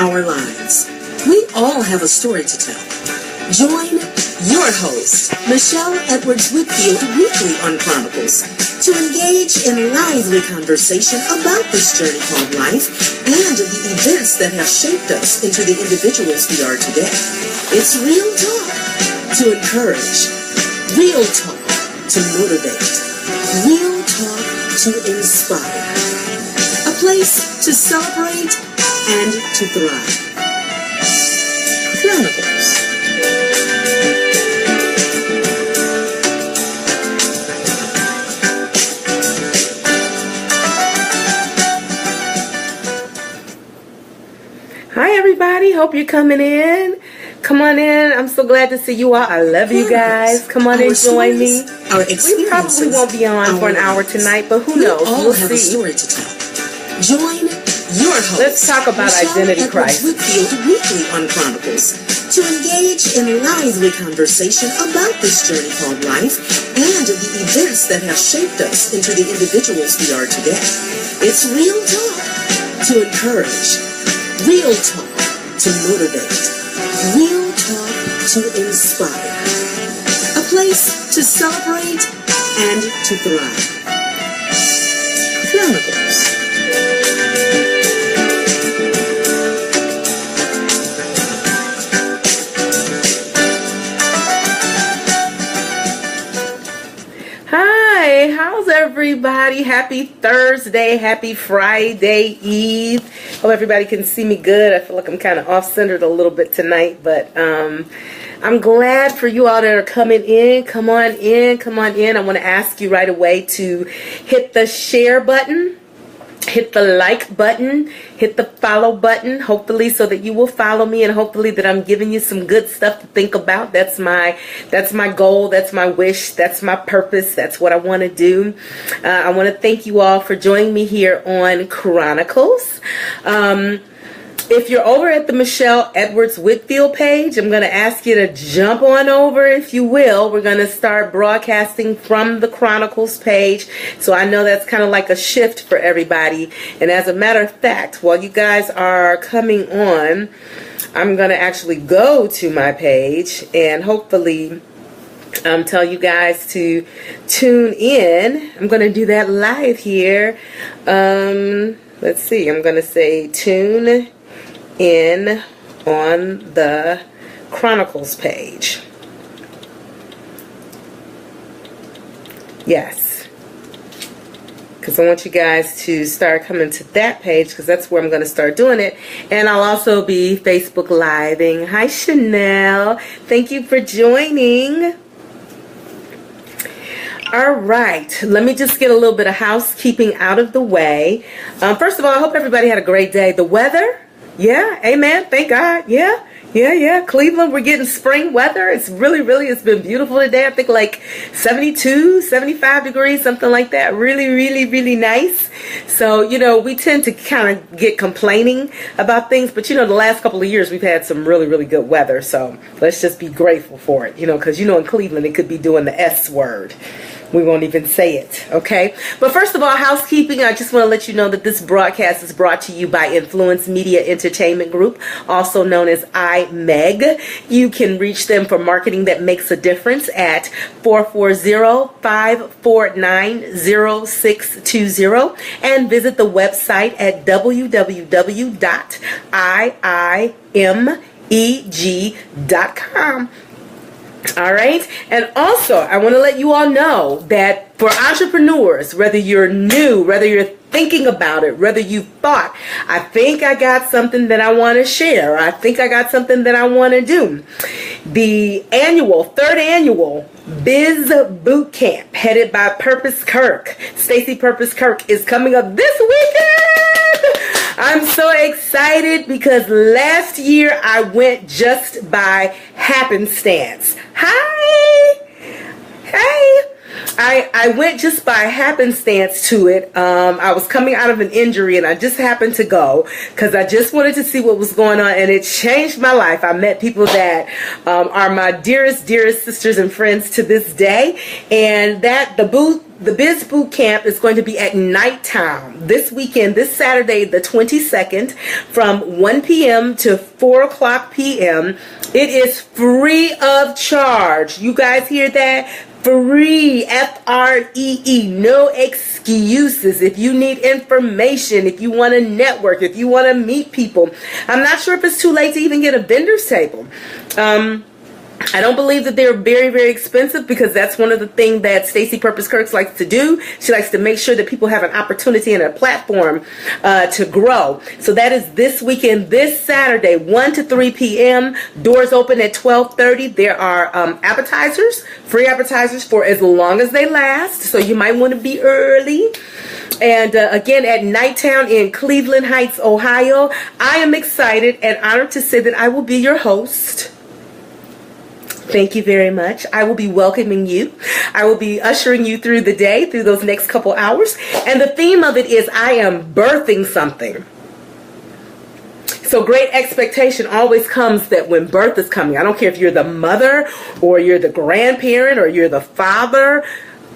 our lives. We all have a story to tell. Join your host, Michele Edwards-Whitfield, weekly on Chronicles, to engage in lively conversation about this journey called life and the events that have shaped us into the individuals we are today. It's real talk to encourage, real talk to motivate, real talk to inspire, a place to celebrate and to thrive. Chronicles. Hi everybody, hope you're coming in. Come on in. I'm so glad to see you all. I love you guys. Come on and join me. We probably won't be on for an hour tonight, but who knows? We'll see. A story to tell. Join your host. Let's talk about identity crisis. Whitfield, weekly on Chronicles, to engage in lively conversation about this journey called life and the events that have shaped us into the individuals we are today. It's real talk to encourage, real talk to motivate, real talk to inspire, a place to celebrate and to thrive. Chronicles. Hi, how's everybody? Happy Thursday, happy Friday Eve. Hope everybody can see me good. I feel like I'm kind of off-centered a little bit tonight, but I'm glad for you all that are coming in. Come on in, come on in. I want to ask you right away to hit the share button, hit the like button, hit the follow button, hopefully so that you will follow me, and hopefully that I'm giving you some good stuff to think about. That's my goal, that's my wish, that's my purpose, that's what I want to do. I want to thank you all for joining me here on Chronicles. If you're over at the Michele Edwards-Whitfield page, I'm going to ask you to jump on over, if you will. We're going to start broadcasting from the Chronicles page. So I know that's kind of like a shift for everybody. And as a matter of fact, while you guys are coming on, I'm going to actually go to my page and hopefully tell you guys to tune in. I'm going to do that live here. Let's see. I'm going to say tune in on the Chronicles page. Yes, because I want you guys to start coming to that page, because that's where I'm going to start doing it. And I'll also be Facebook Living. Hi Chanel, thank you for joining. All right, let me just get a little bit of housekeeping out of the way. First of all, I hope everybody had a great day. The weather, yeah, amen, thank God, yeah. Cleveland, we're getting spring weather. It's it's been beautiful today. I think like 72, 75 degrees, something like that. Really nice. So, you know, we tend to kind of get complaining about things, but you know, the last couple of years we've had some really good weather. So let's just be grateful for it, you know, because you know, in Cleveland it could be doing the S word. We won't even say it, okay? But first of all, housekeeping, I just want to let you know that this broadcast is brought to you by Influence Media Entertainment Group, also known as iMeg. You can reach them for marketing that makes a difference at 440-549-0620 and visit the website at www.iimeg.com. All right. And also, I want to let you all know that for entrepreneurs, whether you're new, whether you're thinking about it, whether you thought, I think I got something that I want to share, I think I got something that I want to do, the third annual Biz Boot Camp, headed by Purpose Kirk, Stacy Purpose Kirk, is coming up this weekend. I'm so excited because last year I went just by happenstance. Hi. I went just by happenstance to it. I was coming out of an injury and I just happened to go because I just wanted to see what was going on, and it changed my life. I met people that are my dearest sisters and friends to this day, and the the Biz Boot Camp is going to be at nighttime this weekend, this Saturday, the 22nd, from 1 p.m. to 4 o'clock p.m. It is free of charge. You guys hear that? Free, Free, no excuses. If you need information, if you want to network, if you want to meet people. I'm not sure if it's too late to even get a vendor's table. I don't believe that they're very, very expensive, because that's one of the things that Stacey Purpose Kirks likes to do. She likes to make sure that people have an opportunity and a platform to grow. So that is this weekend, this Saturday, 1 to 3 p.m. Doors open at 12:30. There are appetizers, free appetizers for as long as they last. So you might want to be early. And again, at Nighttown in Cleveland Heights, Ohio. I am excited and honored to say that I will be your host. Thank you very much. I will be welcoming you. I will be ushering you through the day, through those next couple hours. And the theme of it is I am birthing something. So great expectation always comes that when birth is coming. I don't care if you're the mother or you're the grandparent or you're the father.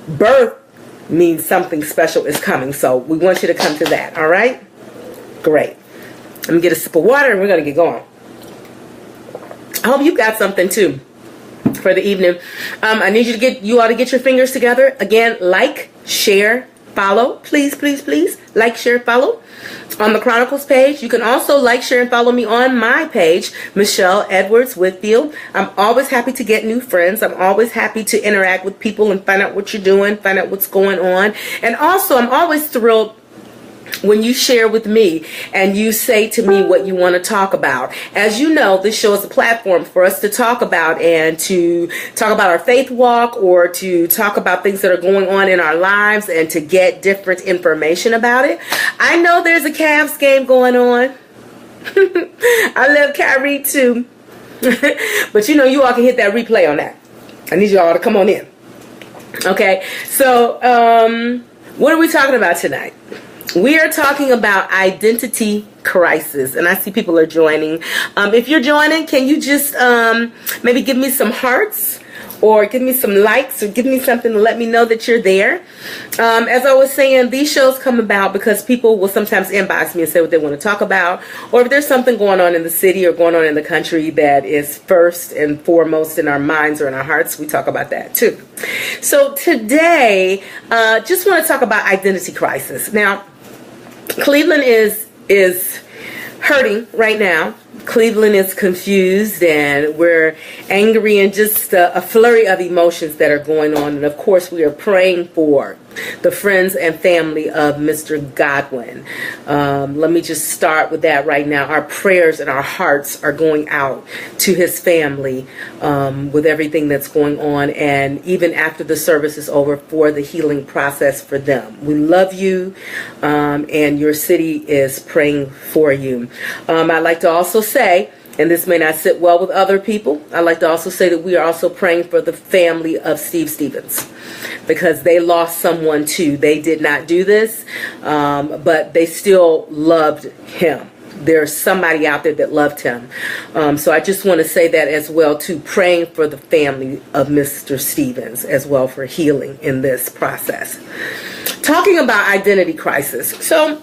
Birth means something special is coming. So we want you to come to that. All right? Great. Let me get a sip of water and we're going to get going. I hope you got something too for the evening. I need you all to get your fingers together. Again, like, share, follow. Please, please, please. Like, share, follow. On the Chronicles page. You can also like, share, and follow me on my page, Michele Edwards Whitfield. I'm always happy to get new friends. I'm always happy to interact with people and find out what you're doing, find out what's going on. And also, I'm always thrilled when you share with me and you say to me what you want to talk about. As you know, this show is a platform for us to talk about and to talk about our faith walk, or to talk about things that are going on in our lives and to get different information about it. I know there's a Cavs game going on. I love Kyrie too. But you know, you all can hit that replay on that. I need you all to come on in. Okay, so what are we talking about tonight? We are talking about identity crisis, and I see people are joining. If you're joining, can you just maybe give me some hearts, or give me some likes, or give me something to let me know that you're there? As I was saying, these shows come about because people will sometimes inbox me and say what they want to talk about, or if there's something going on in the city or going on in the country that is first and foremost in our minds or in our hearts, we talk about that too. So today, just want to talk about identity crisis. Now, Cleveland is hurting right now. Cleveland is confused, and we're angry, and just a flurry of emotions that are going on. And of course, we are praying for the friends and family of Mr. Godwin. Let me just start with that right now. Our prayers and our hearts are going out to his family with everything that's going on, and even after the service is over, for the healing process for them. We love you, and your city is praying for you. I'd like to also say, and this may not sit well with other people, I'd like to also say that we are also praying for the family of Steve Stevens, because they lost someone too. They did not do this, but they still loved him. There's somebody out there that loved him. So I just want to say that as well too, praying for the family of Mr. Stevens as well for healing in this process. Talking about identity crisis. So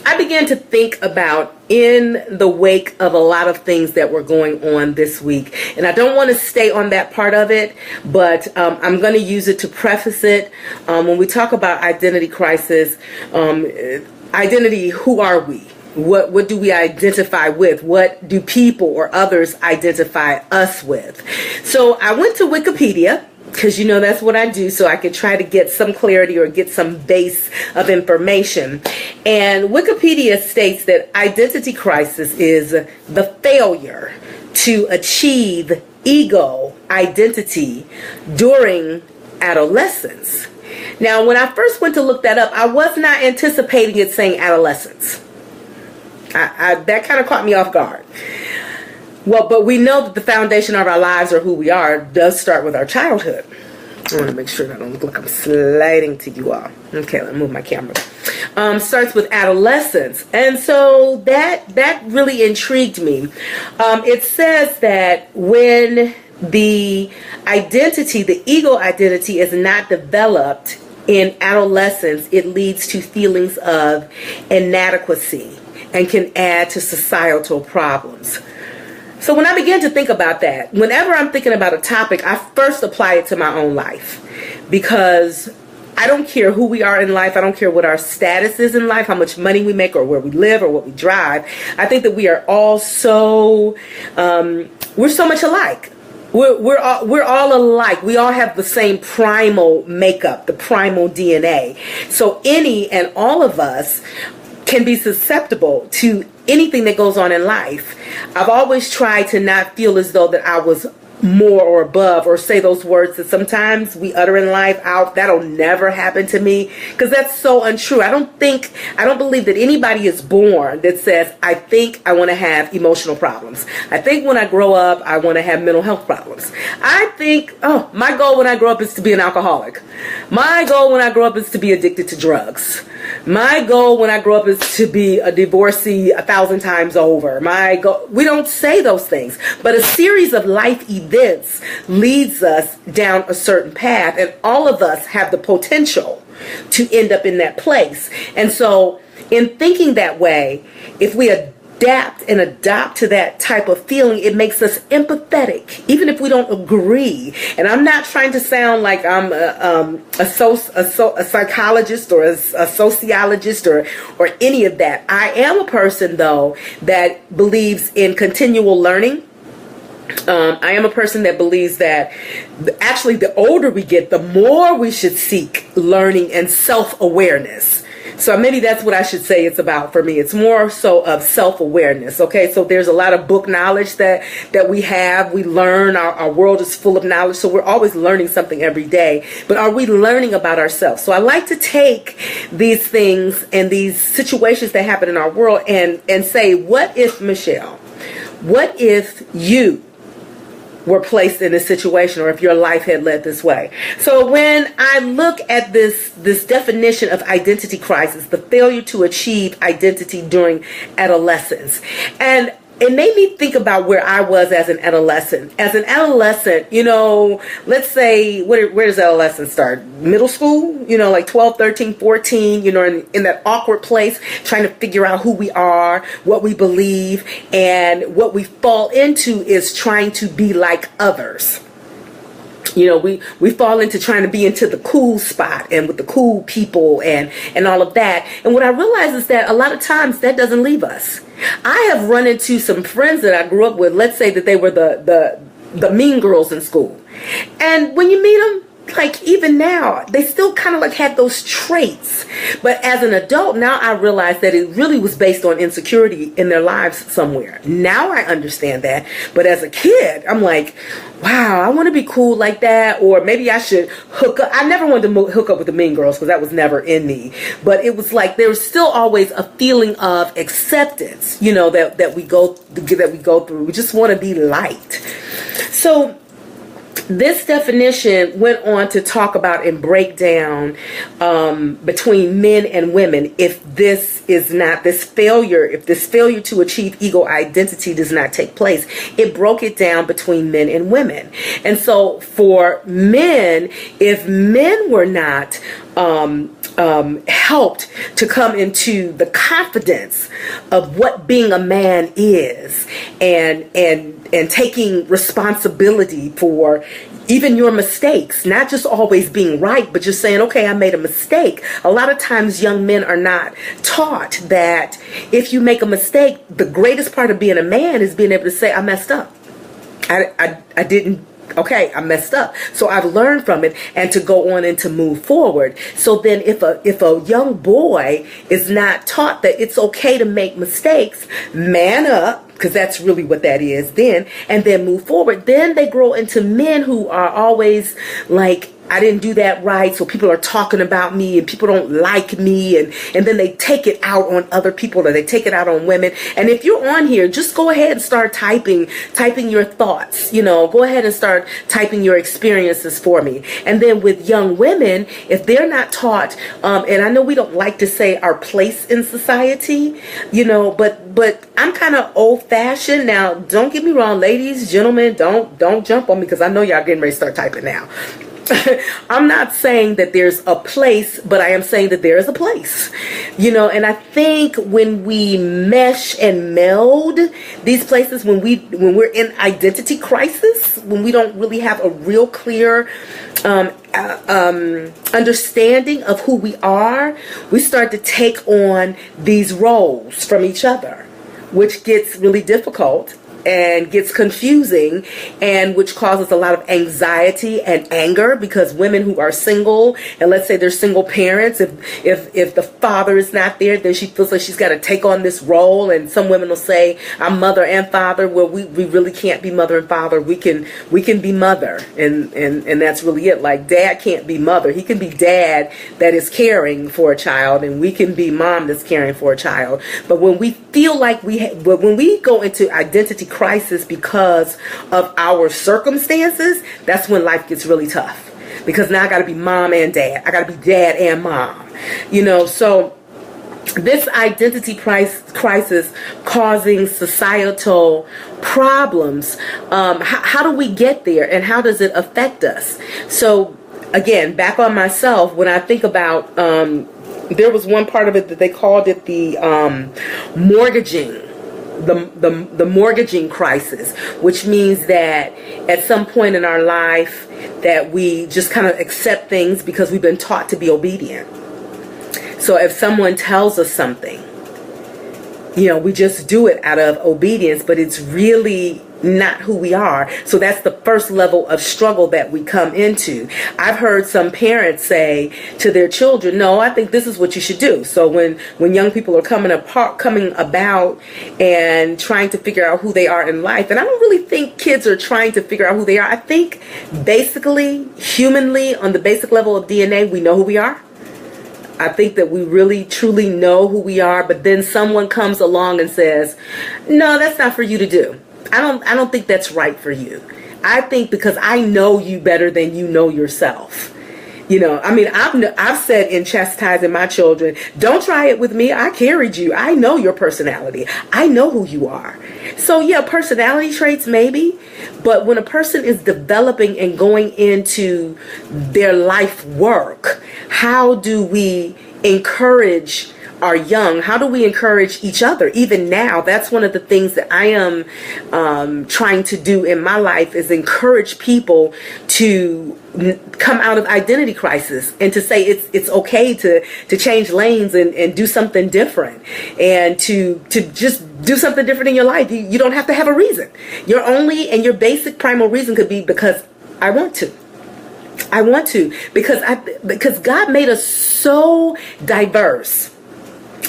I began to think about, in the wake of a lot of things that were going on this week, and I don't want to stay on that part of it, but I'm going to use it to preface it. When we talk about identity crisis, identity, who are we? What do we identify with? What do people or others identify us with? So I went to Wikipedia, because you know that's what I do, so I could try to get some clarity or get some base of information. And Wikipedia states that identity crisis is the failure to achieve ego identity during adolescence. Now, when I first went to look that up, I was not anticipating it saying adolescence. That kind of caught me off guard. Well, but we know that the foundation of our lives, or who we are, does start with our childhood. I want to make sure that I don't look like I'm sliding to you all. Okay, let me move my camera. Starts with adolescence. And so that really intrigued me. It says that when the identity, the ego identity, is not developed in adolescence, it leads to feelings of inadequacy and can add to societal problems. So when I begin to think about that, whenever I'm thinking about a topic, I first apply it to my own life, because I don't care who we are in life. I don't care what our status is in life, how much money we make, or where we live, or what we drive. I think that we are all so, we're so much alike. We're all alike. We all have the same primal makeup, the primal DNA. So any and all of us can be susceptible to anything that goes on in life. I've always tried to not feel as though that I was more or above, or say those words that sometimes we utter in life out. That'll never happen to me, because that's so untrue. I don't believe that anybody is born that says, I think I want to have emotional problems. I think when I grow up, I want to have mental health problems. I think, oh, my goal when I grow up is to be an alcoholic. My goal when I grow up is to be addicted to drugs. My goal when I grow up is to be a divorcee 1,000 times over. My goal, we don't say those things, but a series of life events leads us down a certain path, and all of us have the potential to end up in that place. And so in thinking that way, if we adapt and adopt to that type of feeling, it makes us empathetic, even if we don't agree. And I'm not trying to sound like I'm a psychologist or a sociologist or any of that. I am a person, though, that believes in continual learning. I am a person that believes that actually the older we get, the more we should seek learning and self-awareness. So maybe that's what I should say it's about for me. It's more so of self-awareness. Okay, so there's a lot of book knowledge that we have. We learn. Our world is full of knowledge, so we're always learning something every day. But are we learning about ourselves? So I like to take these things and these situations that happen in our world and say, what if, Michele, what if you were placed in this situation, or if your life had led this way? So when I look at this definition of identity crisis, the failure to achieve identity during adolescence, and it made me think about where I was as an adolescent. As an adolescent, you know, let's say, where does adolescence start? Middle school, you know, like 12, 13, 14, you know, in that awkward place, trying to figure out who we are, what we believe, and what we fall into is trying to be like others. You know, we fall into trying to be into the cool spot and with the cool people and all of that. And what I realize is that a lot of times that doesn't leave us. I have run into some friends that I grew up with. Let's say that they were the mean girls in school. And when you meet them, like even now, they still kind of like had those traits. But as an adult, now I realize that it really was based on insecurity in their lives somewhere. Now I understand that. But as a kid, I'm like, wow, I want to be cool like that. Or maybe I should hook up. I never wanted to hook up with the mean girls because that was never in me. But it was like there was still always a feeling of acceptance, you know, that we go through. We just want to be liked. So this definition went on to talk about and break down between men and women if this failure to achieve ego identity does not take place. It broke it down between men and women. And so for men, if men were not helped to come into the confidence of what being a man is and taking responsibility for even your mistakes, not just always being right, but just saying, okay, I made a mistake. A lot of times young men are not taught that if you make a mistake, the greatest part of being a man is being able to say, I messed up. I didn't. Okay, I messed up. So I've learned from it and to go on and to move forward. So then if a young boy is not taught that it's okay to make mistakes, man up, because that's really what that is then, and then move forward, then they grow into men who are always like, I didn't do that right, so people are talking about me and people don't like me, and then they take it out on other people or they take it out on women. And if you're on here, just go ahead and start typing your thoughts, you know, go ahead and start typing your experiences for me. And then with young women, if they're not taught, and I know we don't like to say our place in society, you know, but I'm kind of old-fashioned. Now, don't get me wrong, ladies, gentlemen, don't jump on me because I know y'all getting ready to start typing now. I'm not saying that there's a place, but I am saying that there is a place, and I think when we mesh and meld these places, when we're in identity crisis, when we don't really have a real clear understanding of who we are, we start to take on these roles from each other, which gets really difficult and gets confusing, and which causes a lot of anxiety and anger, because women who are single, and let's say they're single parents, if the father is not there, then she feels like she's got to take on this role. And some women will say, I'm mother and father. Well, we really can't be mother and father. We can be mother, and that's really it. Like, dad can't be mother. He can be dad that is caring for a child, and we can be mom that's caring for a child. But when we feel like when we go into identity crisis because of our circumstances, that's when life gets really tough, because now I got to be mom and dad. I got to be dad and mom, so this identity crisis causing societal problems. How do we get there, and how does it affect us? So again, back on myself, when I think about there was one part of it that they called it the mortgaging. The mortgaging crisis, which means that at some point in our life that we just kind of accept things because we've been taught to be obedient. So if someone tells us something, we just do it out of obedience, but it's really not who we are. So that's the first level of struggle that we come into. I've heard some parents say to their children, no, I think this is what you should do. So when young people are coming about and trying to figure out who they are in life, and I don't really think kids are trying to figure out who they are. I think basically, humanly, on the basic level of DNA, we know who we are. I think that we really truly know who we are, but then someone comes along and says, no, that's not for you to do. I don't think that's right for you. I think because I know you better than you know yourself. I've said in chastising my children, don't try it with me. I carried you. I know your personality. I know who you are. So yeah, personality traits maybe, but when a person is developing and going into their life work, how do we encourage our young? How do we encourage each other? Even now, that's one of the things that I am trying to do in my life, is encourage people to come out of identity crisis and to say it's okay to change lanes and do something different, and to just do something different in your life. You don't have to have a reason. Your basic primal reason could be because I want to. Because God made us so diverse.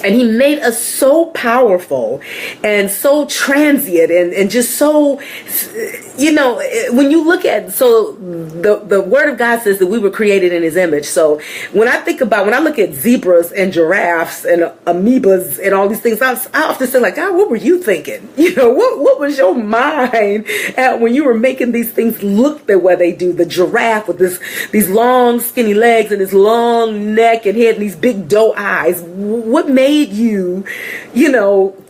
And he made us so powerful and so transient and just so, when you look at, so the word of God says that we were created in his image. So when I look at zebras and giraffes and amoebas and all these things, I often say, like, God, what were you thinking? What was your mind at when you were making these things look the way they do? The giraffe with these long skinny legs and this long neck and head and these big doe eyes. What made you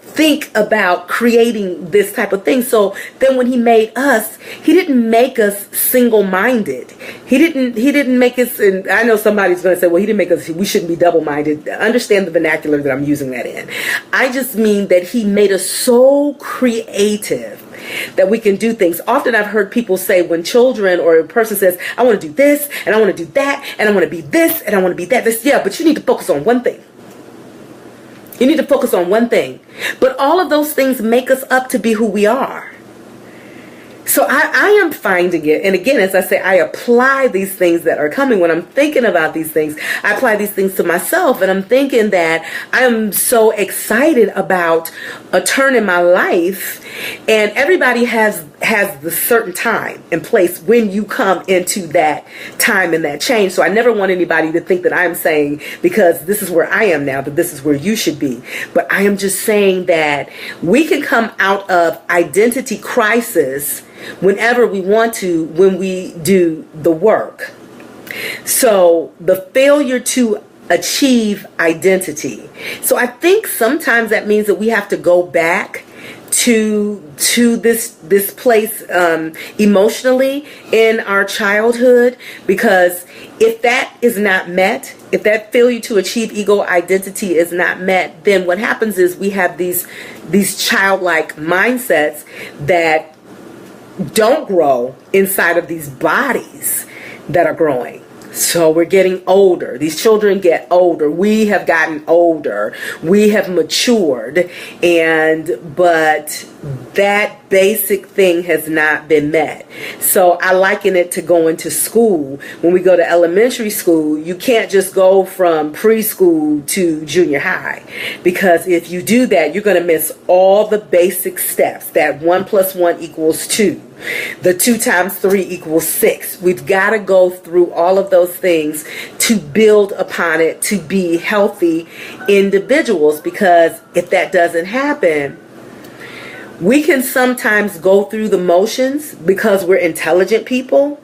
think about creating this type of thing? So then when he made us, he didn't make us single-minded. He didn't make us, and I know somebody's going to say, well, he didn't make us, we shouldn't be double-minded. Understand the vernacular that I'm using that in. I just mean that he made us so creative that we can do things. Often I've heard people say, when children or a person says, I want to do this and I want to do that and I want to be this and I want to be that. Yeah, but you need to focus on one thing. You need to focus on one thing. But all of those things make us up to be who we are. So I am finding it. And again, as I say, I apply these things that are coming. When I'm thinking about these things, I apply these things to myself. And I'm thinking that I am so excited about a turn in my life. And everybody has the certain time and place when you come into that time and that change. So I never want anybody to think that I'm saying, because this is where I am now, that this is where you should be. But I am just saying that we can come out of identity crisis whenever we want to, when we do the work. So the failure to achieve identity. So I think sometimes that means that we have to go back to this place emotionally in our childhood, because if that is not met, if that failure to achieve ego identity is not met, then what happens is we have these childlike mindsets that don't grow inside of these bodies that are growing. So we're getting older. These children get older. We have gotten older. We have matured. But that basic thing has not been met. So I liken it to going to school. When we go to elementary school, you can't just go from preschool to junior high, because if you do that, you're going to miss all the basic steps. That 1 + 1 = 2. The 2 × 3 = 6. We've got to go through all of those things to build upon it, to be healthy individuals, because if that doesn't happen, we can sometimes go through the motions because we're intelligent people,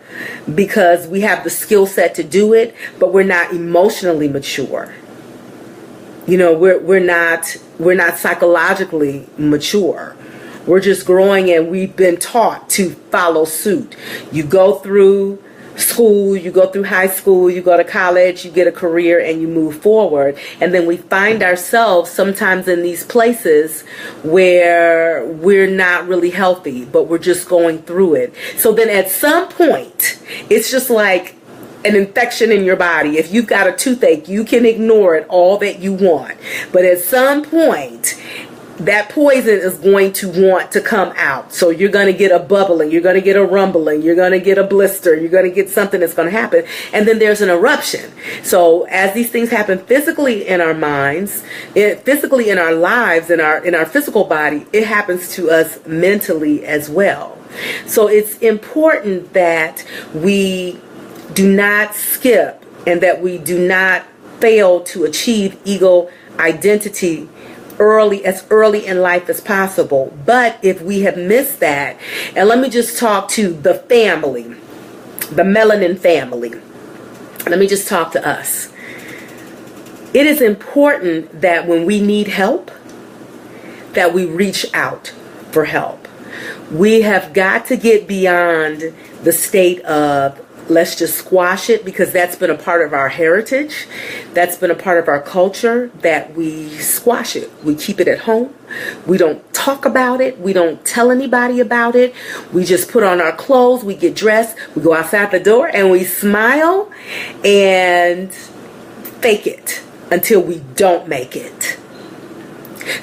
because we have the skill set to do it, but we're not emotionally mature. You know, we're not psychologically mature. We're just growing, and we've been taught to follow suit. You go through school, you go through high school, you go to college, you get a career, and you move forward. And then we find ourselves sometimes in these places where we're not really healthy, but we're just going through it. So then at some point, it's just like an infection in your body. If you've got a toothache, you can ignore it all that you want. But at some point, that poison is going to want to come out. So you're going to get a bubbling, you're going to get a rumbling, you're going to get a blister, you're going to get something that's going to happen. And then there's an eruption. So as these things happen physically in our minds, physically in our lives, in our physical body, it happens to us mentally as well. So it's important that we do not skip, and that we do not fail to achieve ego identity as early in life as possible. But if we have missed that, and let me just talk to the family, the melanin family. Let me just talk to us. It is important that when we need help, that we reach out for help. We have got to get beyond the state of let's just squash it, because that's been a part of our heritage. That's been a part of our culture, that we squash it. We keep it at home. We don't talk about it. We don't tell anybody about it. We just put on our clothes. We get dressed. We go outside the door and we smile and fake it until we don't make it.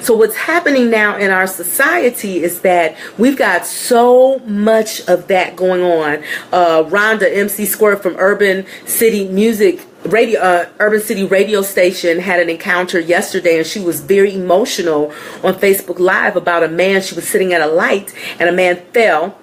So what's happening now in our society is that we've got so much of that going on. Rhonda, MC Squirt from Urban City Radio Station had an encounter yesterday, and she was very emotional on Facebook Live about a man. She was sitting at a light, and a man fell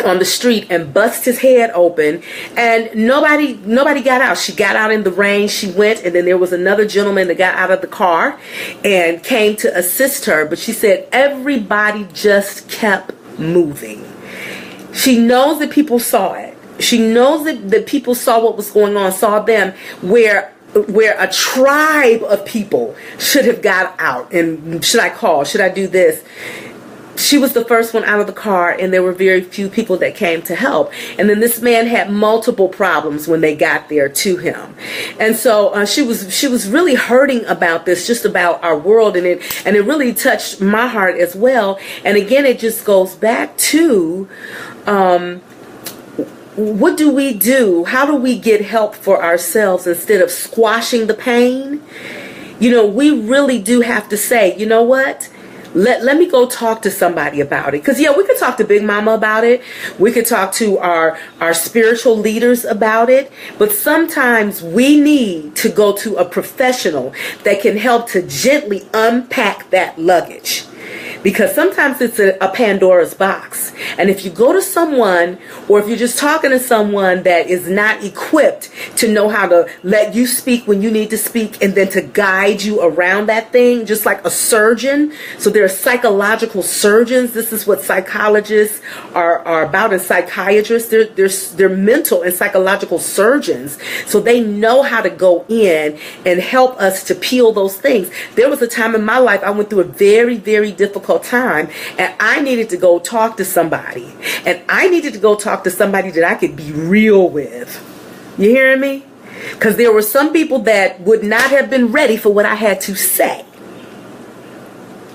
on the street and bust his head open, and nobody got out. She got out in the rain. She went, and then there was another gentleman that got out of the car and came to assist her. But she said everybody just kept moving. She knows that people saw it. She knows that people saw what was going on, saw them, where a tribe of people should have got out. And should I call? Should I do this? She was the first one out of the car, and there were very few people that came to help. And then this man had multiple problems when they got there to him. And so she was really hurting about this, just about our world, and it really touched my heart as well. And again, it just goes back to what do we do? How do we get help for ourselves instead of squashing the pain? You know, we really do have to say, you know what? Let me go talk to somebody about it. Because, yeah, we could talk to Big Mama about it. We could talk to our spiritual leaders about it. But sometimes we need to go to a professional that can help to gently unpack that luggage. Because sometimes it's a Pandora's box. And if you go to someone, or if you're just talking to someone that is not equipped to know how to let you speak when you need to speak, and then to guide you around that thing, just like a surgeon. So there are psychological surgeons. This is what psychologists are about, and psychiatrists. They're mental and psychological surgeons. So they know how to go in and help us to peel those things. There was a time in my life I went through a very, very difficult difficult time, and I needed to go talk to somebody. And I needed to go talk to somebody that I could be real with. You hearing me? Because there were some people that would not have been ready for what I had to say.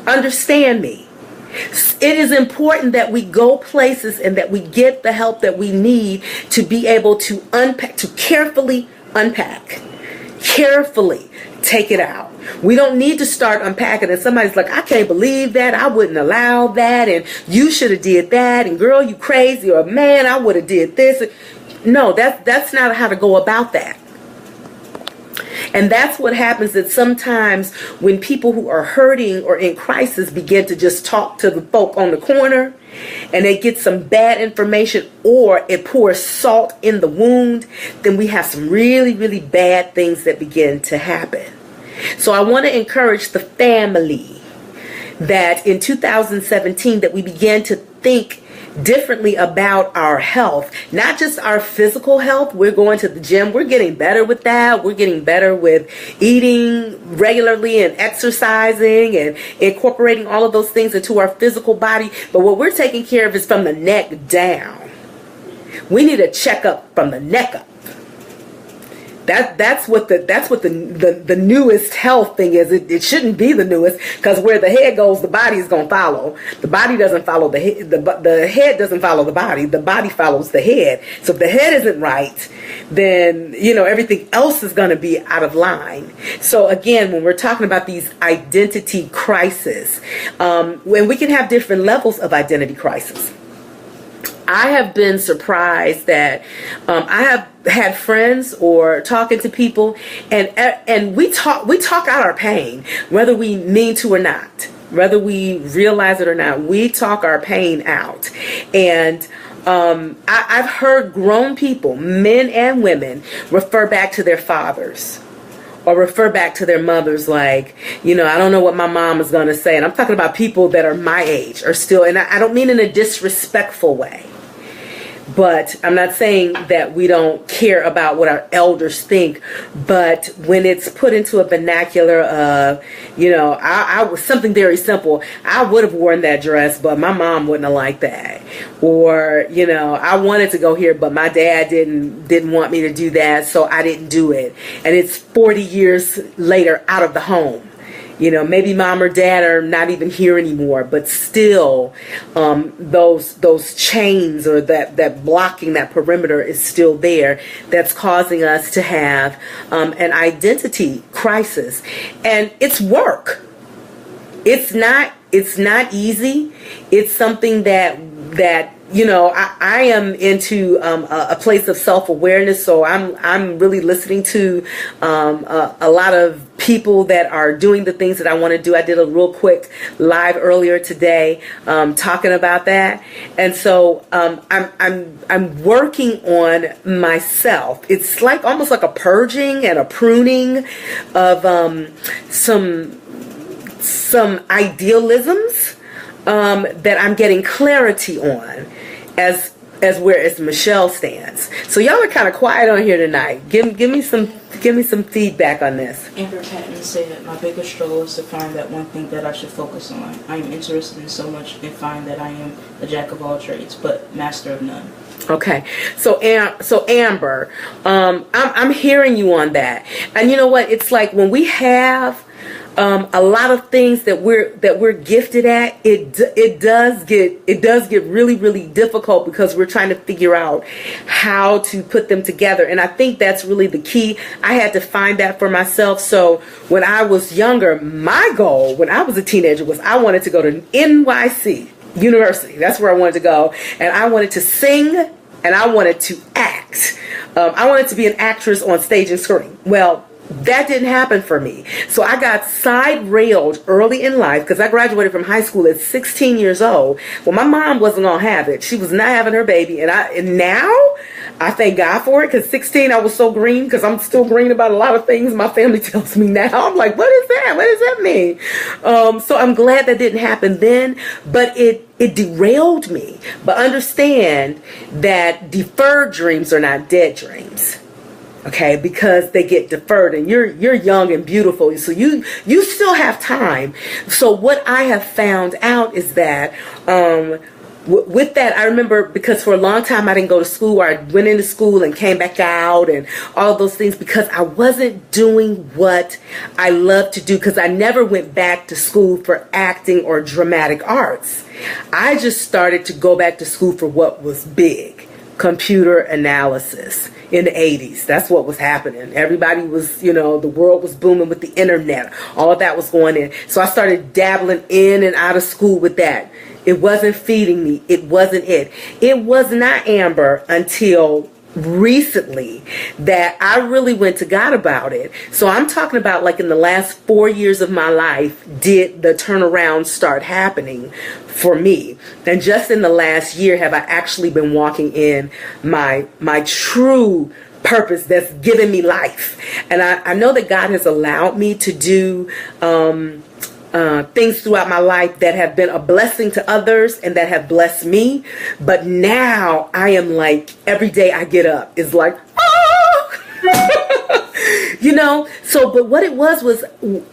Understand me. It is important that we go places and that we get the help that we need to be able to unpack, to carefully unpack, carefully take it out. We don't need to start unpacking and somebody's like, I can't believe that, I wouldn't allow that, and you should have did that, and girl, you crazy, or man, I would have did this. No, that's not how to go about that. And that's what happens, that sometimes when people who are hurting or in crisis begin to just talk to the folk on the corner and they get some bad information, or it pours salt in the wound, then we have some really, really bad things that begin to happen. So I want to encourage the family that in 2017 that we began to think differently about our health, not just our physical health. We're going to the gym. We're getting better with that. We're getting better with eating regularly and exercising and incorporating all of those things into our physical body. But what we're taking care of is from the neck down. We need a checkup from the neck up. That's what the newest health thing is. It shouldn't be the newest, because where the head goes, the body is going to follow. The body doesn't follow the head. The head doesn't follow the body. The body follows the head. So if the head isn't right, then everything else is going to be out of line. So again, when we're talking about these identity crises, when we can have different levels of identity crisis. I have been surprised that I have had friends or talking to people, and we talk out our pain, whether we mean to or not, whether we realize it or not. We talk our pain out, and I've heard grown people, men and women, refer back to their fathers or refer back to their mothers, like, I don't know what my mom is going to say. And I'm talking about people that are my age or still, and I don't mean in a disrespectful way. But I'm not saying that we don't care about what our elders think. But when it's put into a vernacular of, I was something very simple. I would have worn that dress, but my mom wouldn't have liked that. Or, I wanted to go here, but my dad didn't want me to do that, so I didn't do it. And it's 40 years later out of the home. Maybe mom or dad are not even here anymore, but still, those chains or that blocking, that perimeter is still there. That's causing us to have an identity crisis, and it's work. It's not easy. It's something that I am into a place of self-awareness, so I'm really listening to a lot of people that are doing the things that I want to do. I did a real quick live earlier today talking about that, and so I'm working on myself. It's almost like a purging and a pruning of some idealisms that I'm getting clarity on as Michele stands. So y'all are kind of quiet on here tonight. Give me some feedback on this. Amber Patton said, my biggest struggle is to find that one thing that I should focus on. I am interested in so much and find that I am a jack of all trades, but master of none. Okay, so Amber, I'm hearing you on that, and you know what? It's like when we have a lot of things that we're gifted at, it does get really, really difficult because we're trying to figure out how to put them together. And I think that's really the key. I had to find that for myself. So when I was younger, my goal when I was a teenager was I wanted to go to NYC University. That's where I wanted to go, and I wanted to sing and I wanted to act. I wanted to be an actress on stage and screen. Well, that didn't happen for me. So I got side railed early in life because I graduated from high school at 16 years old. Well, my mom wasn't going to have it. She was not having her baby. And now I thank God for it, because 16 I was so green, because I'm still green about a lot of things my family tells me now. I'm like, what is that? What does that mean? So I'm glad that didn't happen then, but it derailed me. But understand that deferred dreams are not dead dreams. Okay, because they get deferred, and you're young and beautiful, so you still have time. So what I have found out is that with that, I remember, because for a long time I didn't go to school, or I went into school and came back out and all of those things, because I wasn't doing what I love to do, because I never went back to school for acting or dramatic arts. I just started to go back to school for what was big: computer analysis. In the 80s, that's what was happening. Everybody was, the world was booming with the internet. All of that was going in. So I started dabbling in and out of school with that. It wasn't feeding me. It wasn't it. It was not, Amber, until recently that I really went to God about it. So I'm talking about, like, in the last 4 years of my life did the turnaround start happening for me. And just in the last year have I actually been walking in my true purpose that's given me life. And I know that God has allowed me to do things throughout my life that have been a blessing to others and that have blessed me. But now I am like, every day I get up is like, so, but what it was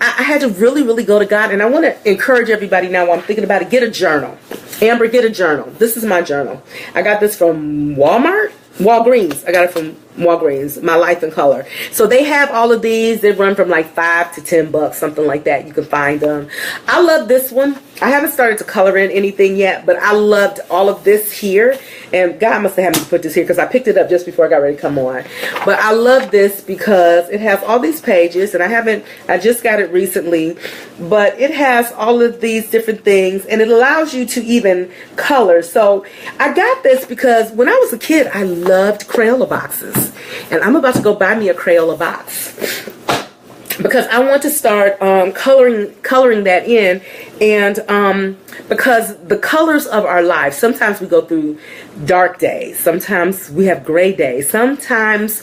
I had to really go to God. And I want to encourage everybody now, while I'm thinking about it, get a journal. Amber, get a journal. This is my journal. I got this from Walgreens. I got it from Walgreens, My Life in Color. So they have all of these. They run from like $5 to $10, something like that. You can find them. I love this one. I haven't started to color in anything yet, but I loved all of this here. And God must have had me put this here because I picked it up just before I got ready to come on. But I love this because it has all these pages, and I just got it recently, but it has all of these different things, and it allows you to even color. So I got this because when I was a kid, I loved Crayola boxes, and I'm about to go buy me a Crayola box because I want to start coloring that in. And because the colors of our lives, sometimes we go through dark days, sometimes we have gray days, sometimes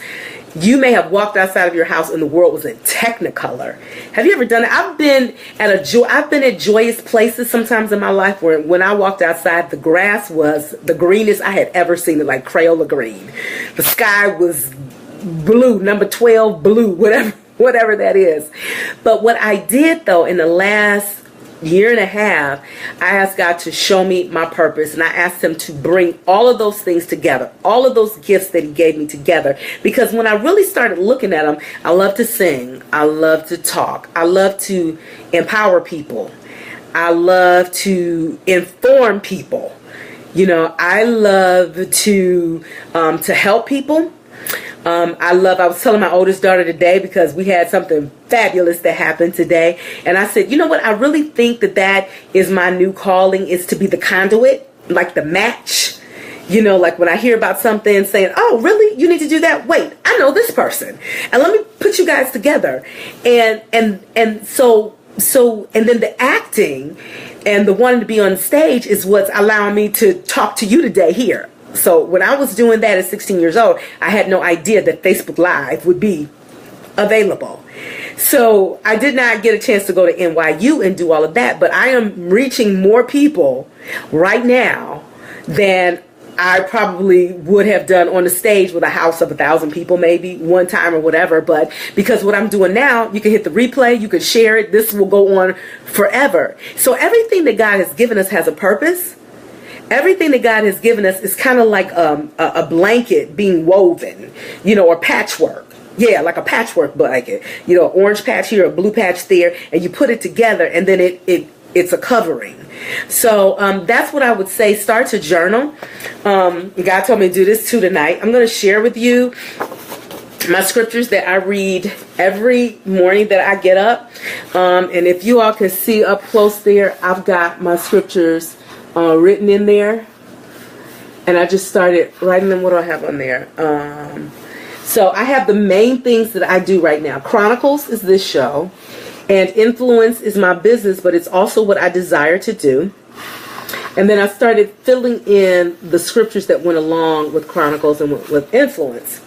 you may have walked outside of your house and the world was in Technicolor. Have you ever done it? I've been at joyous places sometimes in my life where when I walked outside, the grass was the greenest I had ever seen it, like Crayola green. The sky was blue, number 12 blue, whatever that is. But what I did, though, in the last year and a half, I asked God to show me my purpose, and I asked him to bring all of those things together, all of those gifts that he gave me together. Because when I really started looking at them, I love to sing, I love to talk, I love to empower people, I love to inform people, I love to help people. I was telling my oldest daughter today, because we had something fabulous that happened today, and I said, you know what, I really think that is my new calling, is to be the conduit, like the match. Like when I hear about something saying, oh, really? You need to do that? Wait, I know this person, and let me put you guys together. And so then the acting and the wanting to be on stage is what's allowing me to talk to you today here. So when I was doing that at 16 years old, I had no idea that Facebook Live would be available. So I did not get a chance to go to NYU and do all of that, but I am reaching more people right now than I probably would have done on the stage with a house of 1,000 people, maybe one time or whatever. But because what I'm doing now, you can hit the replay, you can share it. This will go on forever. So everything that God has given us has a purpose. Everything that God has given us is kind of like a blanket being woven, or patchwork. Yeah, like a patchwork blanket. Orange patch here, a blue patch there, and you put it together, and then it's a covering. So that's what I would say. Start to journal. God told me to do this too tonight. I'm going to share with you my scriptures that I read every morning that I get up. And if you all can see up close there, I've got my scriptures written in there, and I just started writing them. What do I have on there? So I have the main things that I do right now. Chronicles is this show, and Influence is my business, but it's also what I desire to do. And then I started filling in the scriptures that went along with Chronicles and with Influence.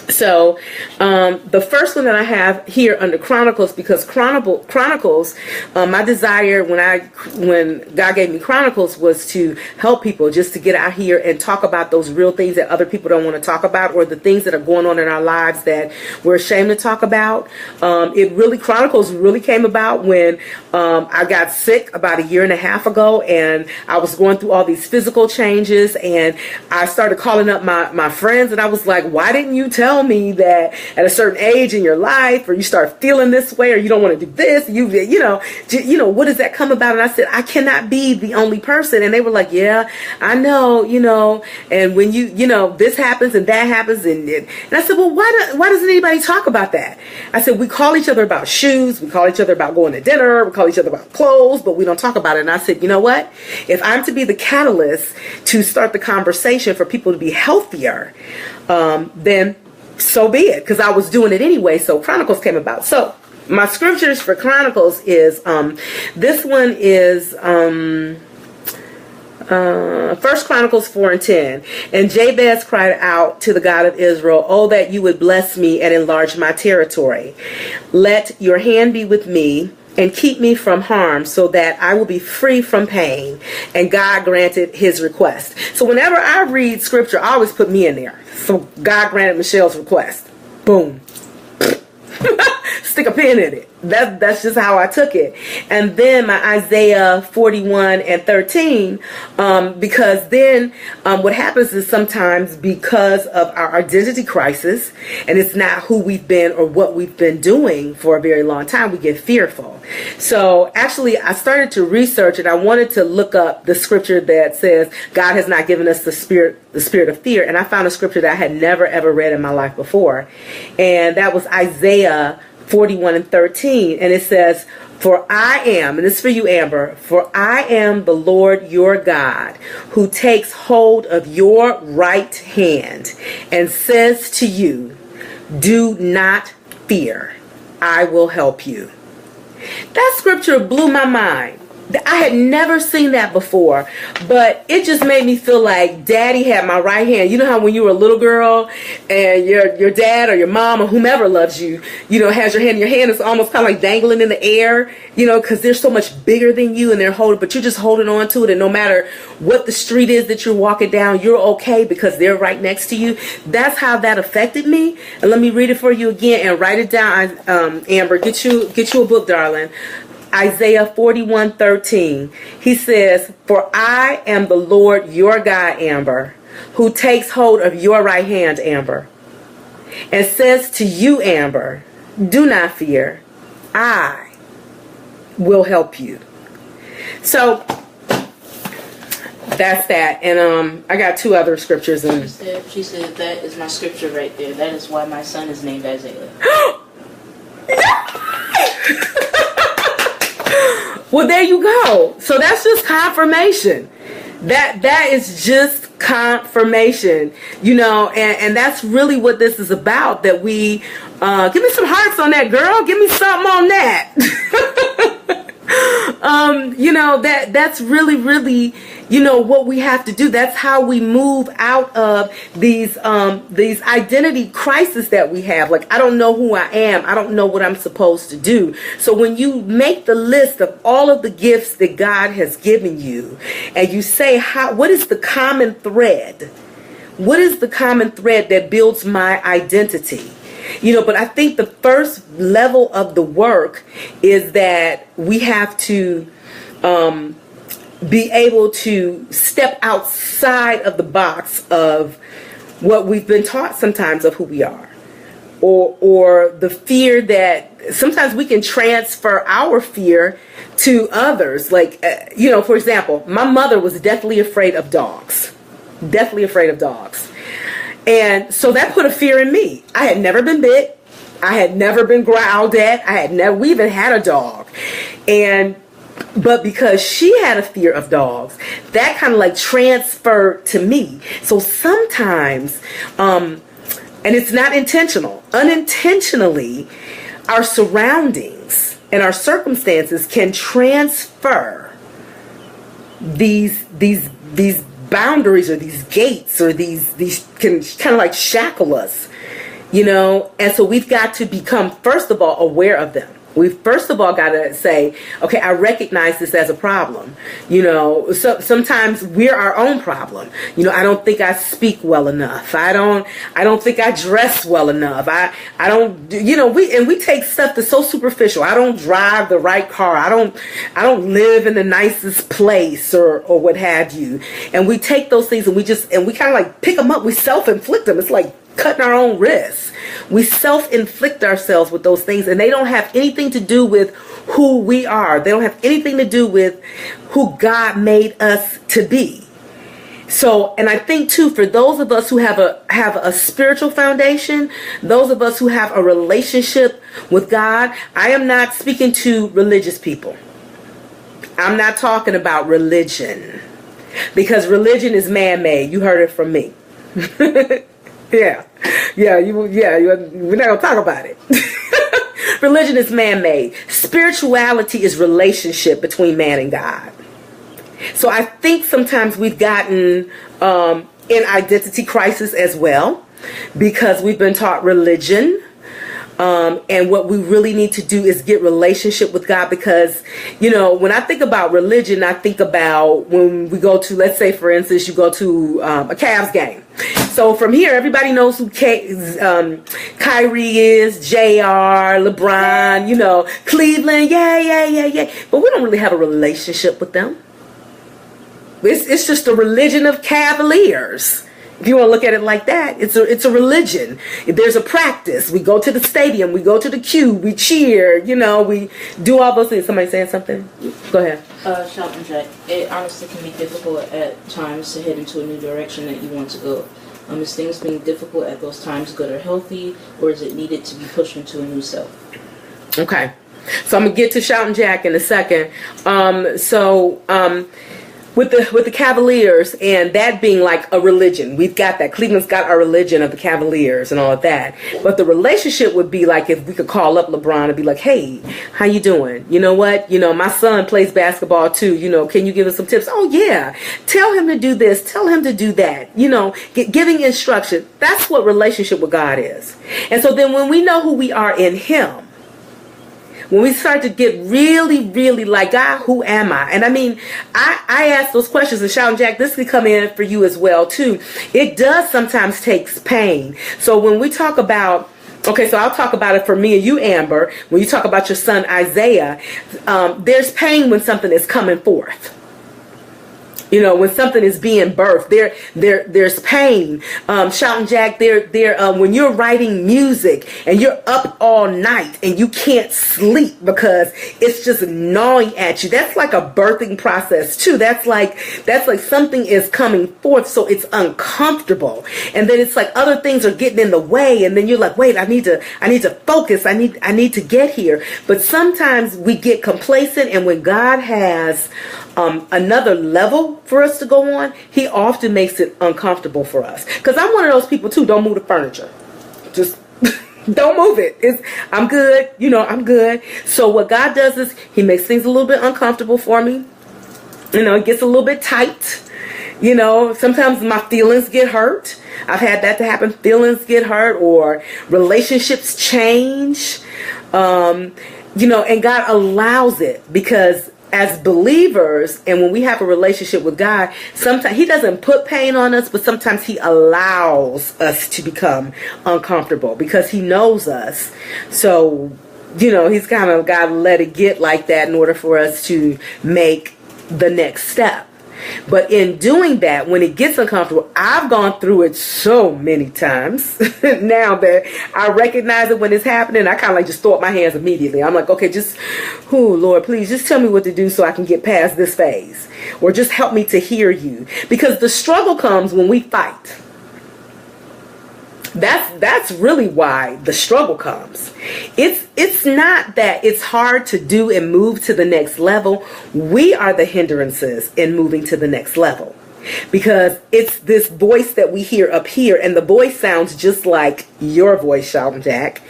So the first one that I have here under Chronicles, because Chronicles, my desire when God gave me Chronicles was to help people, just to get out here and talk about those real things that other people don't want to talk about, or the things that are going on in our lives that we're ashamed to talk about. Chronicles really came about when I got sick about 1.5 years ago, and I was going through all these physical changes, and I started calling up my friends, and I was like, why didn't you tell me that at a certain age in your life, or you start feeling this way, or you don't want to do this, you know, what does that come about? And I said, I cannot be the only person. And they were like, yeah, I know, and when this happens and that happens, and I said, well, why doesn't anybody talk about that? I said, we call each other about shoes, we call each other about going to dinner, we call each other about clothes, but we don't talk about it. And I said, you know what, if I'm to be the catalyst to start the conversation for people to be healthier, then so be it, because I was doing it anyway. So Chronicles came about. So my scriptures for Chronicles is this one is 1 Chronicles 4:10. And Jabez cried out to the God of Israel, oh, that you would bless me and enlarge my territory. Let your hand be with me and keep me from harm, so that I will be free from pain. And God granted his request. So whenever I read scripture, I always put me in there. So God granted Michelle's request. Boom. Stick a pin in it. That's just how I took it. And then my Isaiah 41:13, because then what happens is sometimes, because of our identity crisis, and it's not who we've been or what we've been doing for a very long time, we get fearful. So actually I started to research, and I wanted to look up the scripture that says God has not given us the spirit of fear. And I found a scripture that I had never ever read in my life before, and that was Isaiah 41:13, and it says, for I am, and it's for you, Amber, for I am the Lord your God, who takes hold of your right hand and says to you, do not fear, I will help you. That scripture blew my mind. I had never seen that before, but it just made me feel like Daddy had my right hand. You know how when you were a little girl and your dad or your mom or whomever loves you, has your hand. Your hand is almost kind of like dangling in the air, because they're so much bigger than you, and but you're just holding on to it. And no matter what the street is that you're walking down, you're okay because they're right next to you. That's how that affected me. And let me read it for you again and write it down. Amber, get you a book, darling. Isaiah 41:13. He says, for I am the Lord your God, Amber, who takes hold of your right hand, Amber, and says to you, Amber, do not fear, I will help you. So that's that. And I got 2 other scriptures. And she said that is my scripture right there. That is why my son is named Isaiah. Well, there you go. So that's just confirmation. That is just confirmation, and that's really what this is about. That we give me some hearts on that, girl. Give me something on that. That's really what we have to do. That's how we move out of these identity crises that we have. Like, I don't know who I am. I don't know what I'm supposed to do. So when you make the list of all of the gifts that God has given you, and you say, what is the common thread? What is the common thread that builds my identity? But I think the first level of the work is that we have to be able to step outside of the box of what we've been taught sometimes of who we are, or the fear that sometimes we can transfer our fear to others. Like, for example, my mother was deathly afraid of dogs. And so that put a fear in me. I had never been bit. I had never been growled at. We even had a dog. But because she had a fear of dogs, that kind of like transferred to me. So sometimes, and it's not intentional, unintentionally, our surroundings and our circumstances can transfer these boundaries or these gates, or these can kind of like shackle us And so we've got to become, first of all, aware of them. We first of all got to say, okay, I recognize this as a problem. So sometimes we're our own problem. I don't think I speak well enough. I don't think I dress well enough. I don't, we take stuff that's so superficial. I don't drive the right car. I don't live in the nicest place or what have you. And we take those things and we kind of like pick them up. We self-inflict them. It's like cutting our own wrists. We self-inflict ourselves with those things, and they don't have anything to do with who we are. They don't have anything to do with who God made us to be. So, and I think too, for those of us who have a spiritual foundation, those of us who have a relationship with God, I am not speaking to religious people. I'm not talking about religion, because religion is man-made. You heard it from me. Yeah, we're not gonna talk about it. Religion is man-made. Spirituality is relationship between man and God. So I think sometimes we've gotten in identity crisis as well, because we've been taught religion. And what we really need to do is get relationship with God, because, when I think about religion, I think about when we go to, let's say, for instance, you go to a Cavs game. So from here, everybody knows who Kyrie is, JR, LeBron, Cleveland, yeah. But we don't really have a relationship with them. It's just a religion of Cavaliers. If you want to look at it like that, it's a religion. If there's a practice, we go to the stadium, we go to the queue, we cheer, we do all those things. Somebody saying something? Go ahead. Shelton Jack, it honestly can be difficult at times to head into a new direction that you want to go. Is things being difficult at those times good or healthy, or is it needed to be pushed into a new self? Okay. So I'm going to get to Shelton Jack in a second. With the Cavaliers, and that being like a religion, we've got that. Cleveland's got our religion of the Cavaliers and all of that. But the relationship would be like if we could call up LeBron and be like, "Hey, how you doing? You know what? My son plays basketball too. Can you give us some tips?" "Oh yeah, tell him to do this, tell him to do that." Giving instruction. That's what relationship with God is. And so then when we know who we are in Him, when we start to get really, really like, God, who am I? And I mean, I ask those questions, and Sean Jack, this could come in for you as well, too. It does sometimes take pain. So when we talk about, okay, so I'll talk about it for me and you, Amber. When you talk about your son, Isaiah, there's pain when something is coming forth. When something is being birthed, there's pain. Shouting Jack, when you're writing music and you're up all night and you can't sleep because it's just gnawing at you. That's like a birthing process too. That's like something is coming forth, so it's uncomfortable. And then it's like other things are getting in the way, and then you're like, wait, I need to focus. I need to get here. But sometimes we get complacent, and when God has another level for us to go on, He often makes it uncomfortable for us. Because I'm one of those people too. Don't move the furniture. Just don't move it. I'm good. I'm good. So what God does is He makes things a little bit uncomfortable for me. It gets a little bit tight. Sometimes my feelings get hurt. I've had that to happen. Feelings get hurt, or relationships change. And God allows it, because as believers, and when we have a relationship with God, sometimes He doesn't put pain on us, but sometimes He allows us to become uncomfortable because He knows us. So, He's kind of got to let it get like that in order for us to make the next step. But in doing that, when it gets uncomfortable, I've gone through it so many times now that I recognize it when it's happening. I kind of like just throw up my hands immediately. I'm like, okay, Lord, please just tell me what to do so I can get past this phase, or just help me to hear you, because the struggle comes when we fight. That's really why the struggle comes. It's not that it's hard to do and move to the next level. We are the hindrances in moving to the next level, because it's this voice that we hear up here, and the voice sounds just like your voice, Shouting Jack.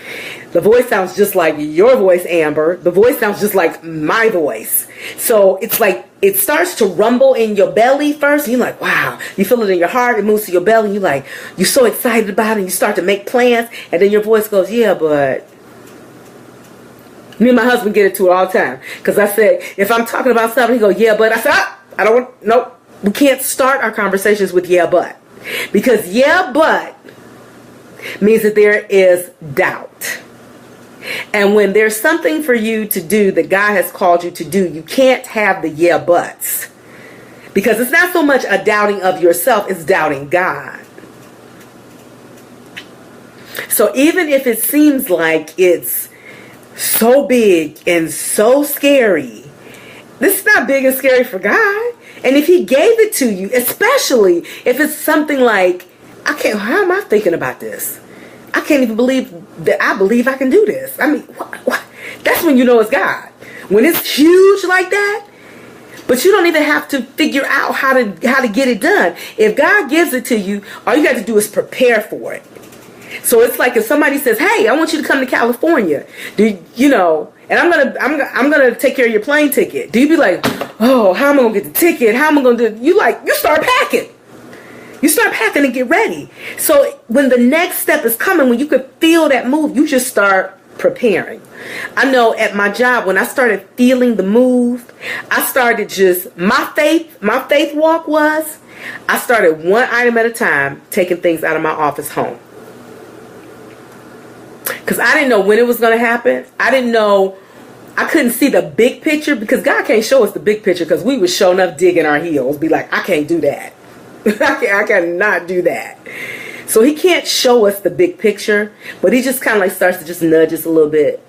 The voice sounds just like your voice, Amber. The voice sounds just like my voice. So it's like it starts to rumble in your belly first. And you're like, wow. You feel it in your heart. It moves to your belly. And you're so excited about it. And you start to make plans. And then your voice goes, yeah, but... Me and my husband get into it all the time. Because I said, if I'm talking about something, he goes, yeah, but. I said, I don't want... Nope. We can't start our conversations with yeah, but. Because yeah, but means that there is doubt. And when there's something for you to do that God has called you to do, you can't have the yeah buts. Because it's not so much a doubting of yourself, it's doubting God. So even if it seems like it's so big and so scary, this is not big and scary for God. And if he gave it to you, especially if it's something like, how am I thinking about this? I can't even believe that I believe I can do this. I mean, what? That's when you know it's God. When it's huge like that, but you don't even have to figure out how to get it done. If God gives it to you, all you got to do is prepare for it. So it's like if somebody says, "Hey, I want you to come to California," and I'm gonna take care of your plane ticket. Do you be like, "Oh, how am I gonna get the ticket? How am I gonna do?" You start packing. You start packing and get ready. So when the next step is coming, when you could feel that move, you just start preparing. I know at my job, when I started feeling the move, I started my faith walk was, I started one item at a time, taking things out of my office home. Because I didn't know when it was going to happen. I couldn't see the big picture, because God can't show us the big picture, because we were showing up digging our heels, be like, I can't do that. I cannot do that. So he can't show us the big picture, but he just kind of like starts to just nudge us a little bit,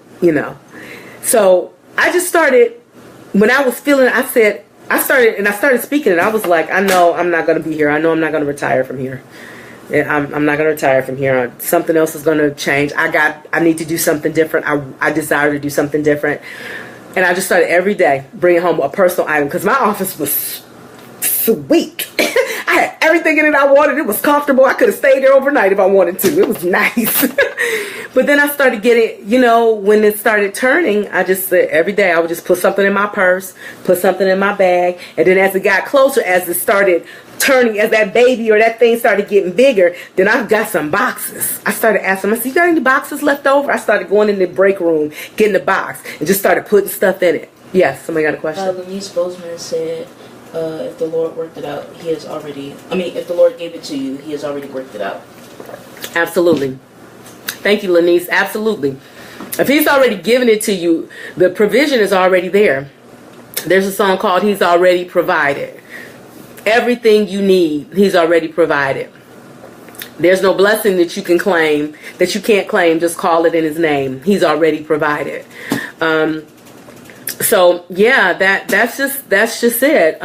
So I just started, when I was feeling, I started speaking, and I was like, I know I'm not going to be here. I know I'm not going to retire from here. I'm not going to retire from here. Something else is going to change. I need to do something different. I desire to do something different. And I just started every day bringing home a personal item, because my office was sweet. I had everything in it I wanted. It was comfortable. I could have stayed there overnight if I wanted to. It was nice. But then I started getting, when it started turning, I just said every day I would just put something in my purse, put something in my bag. And then as it got closer, as it started turning, as that baby or that thing started getting bigger, then I've got some boxes. I started asking myself, you got any boxes left over? I started going in the break room, getting the box, and just started putting stuff in it. Yes, somebody got a question? Lenise Bozeman said, if the Lord worked it out, if the Lord gave it to you, he has already worked it out. Absolutely. Thank you, Lenise. Absolutely. If he's already given it to you, the provision is already there. There's a song called He's Already Provided. Everything you need, he's already provided. There's no blessing that you can claim, that you can't claim. Just call it in his name. He's already provided. So yeah, that's just it.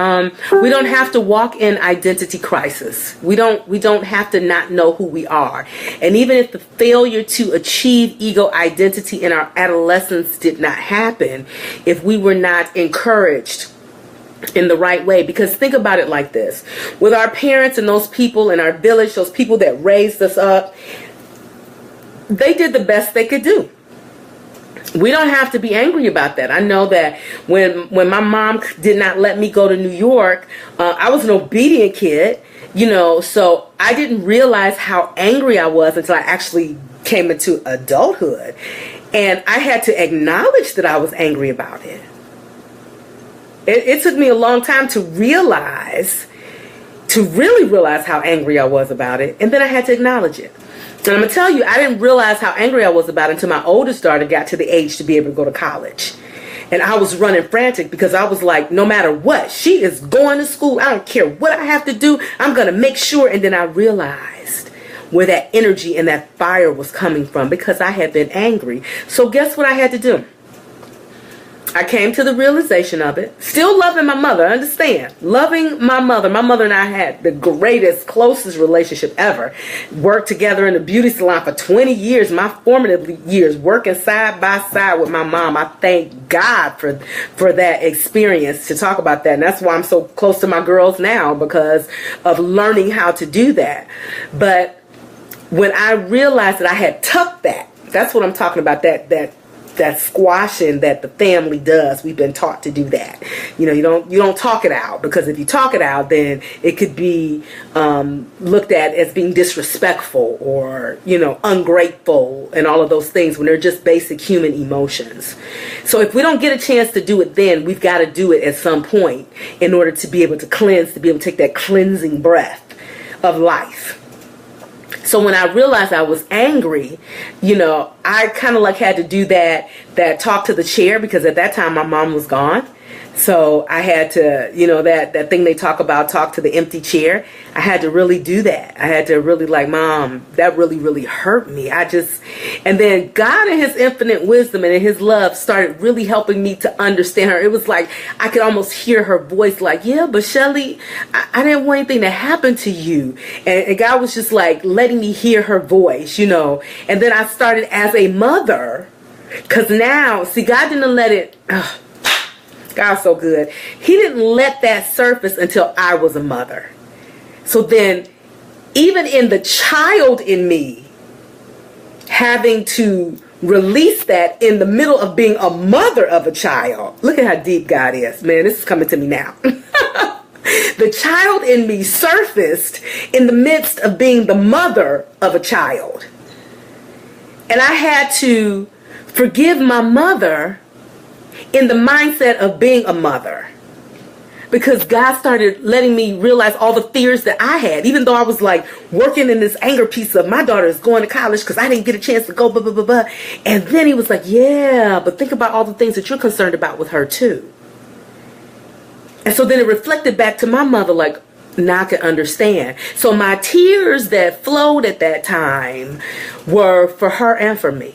We don't have to walk in identity crisis. We don't have to not know who we are. And even if the failure to achieve ego identity in our adolescence did not happen, if we were not encouraged in the right way, because think about it like this: with our parents and those people in our village, those people that raised us up, they did the best they could do. We don't have to be angry about that. I know that when my mom did not let me go to New York, I was an obedient kid, so I didn't realize how angry I was until I actually came into adulthood. And I had to acknowledge that I was angry about it. It took me a long time to really realize how angry I was about it. And then I had to acknowledge it. And I'm going to tell you, I didn't realize how angry I was about it until my oldest daughter got to the age to be able to go to college. And I was running frantic because I was like, no matter what, she is going to school. I don't care what I have to do. I'm going to make sure. And then I realized where that energy and that fire was coming from, because I had been angry. So guess what I had to do? I came to the realization of it. Still loving my mother, understand. Loving my mother. My mother and I had the greatest, closest relationship ever. Worked together in a beauty salon for 20 years, my formative years, working side by side with my mom. I thank God for that experience, to talk about that. And that's why I'm so close to my girls now, because of learning how to do that. But when I realized that I had tucked that That's what I'm talking about. That squashing that the family does. We've been taught to do that. You don't talk it out, because if you talk it out, then it could be looked at as being disrespectful or ungrateful and all of those things, when they're just basic human emotions. So if we don't get a chance to do it then, we've got to do it at some point in order to be able to cleanse, to be able to take that cleansing breath of life. So when I realized I was angry, I kind of like had to do that talk to the chair, because at that time my mom was gone. So I had to, that thing they talk about, talk to the empty chair. I had to really do that. I had to really Mom, that really, really hurt me. And then God in his infinite wisdom and in his love started really helping me to understand her. It was like I could almost hear her voice yeah, but Shelly, I didn't want anything to happen to you. And God was just letting me hear her voice, And then I started as a mother, because now, see, God didn't let it... God's so good. He didn't let that surface until I was a mother. So then, even in the child in me, having to release that in the middle of being a mother of a child. Look at how deep God is. Man, this is coming to me now. The child in me surfaced in the midst of being the mother of a child. And I had to forgive my mother in the mindset of being a mother, because God started letting me realize all the fears that I had, even though I was working in this anger piece of my daughter is going to college because I didn't get a chance to go, blah, blah, blah, blah. And then he was like, yeah, but think about all the things that you're concerned about with her too. And so then it reflected back to my mother, now I can understand. So my tears that flowed at that time were for her and for me.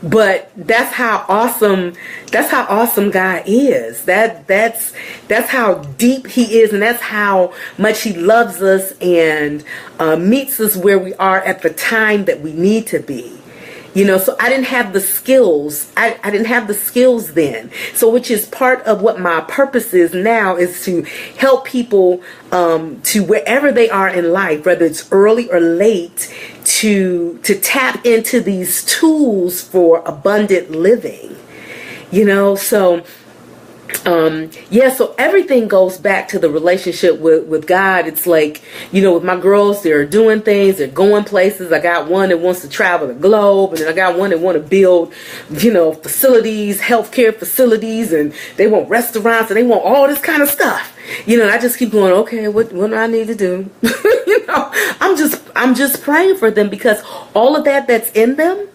But that's how awesome God is. That's how deep he is, and that's how much he loves us and meets us where we are at the time that we need to be. So I didn't have the skills. I didn't have the skills then. So which is part of what my purpose is now, is to help people to wherever they are in life, whether it's early or late, to tap into these tools for abundant living. So so everything goes back to the relationship with God. It's with my girls, they're doing things, they're going places. I got one that wants to travel the globe, and then I got one that want to build, facilities, healthcare facilities, and they want restaurants, and they want all this kind of stuff. And I just keep going, okay, what do I need to do? I'm just praying for them, because all of that's in them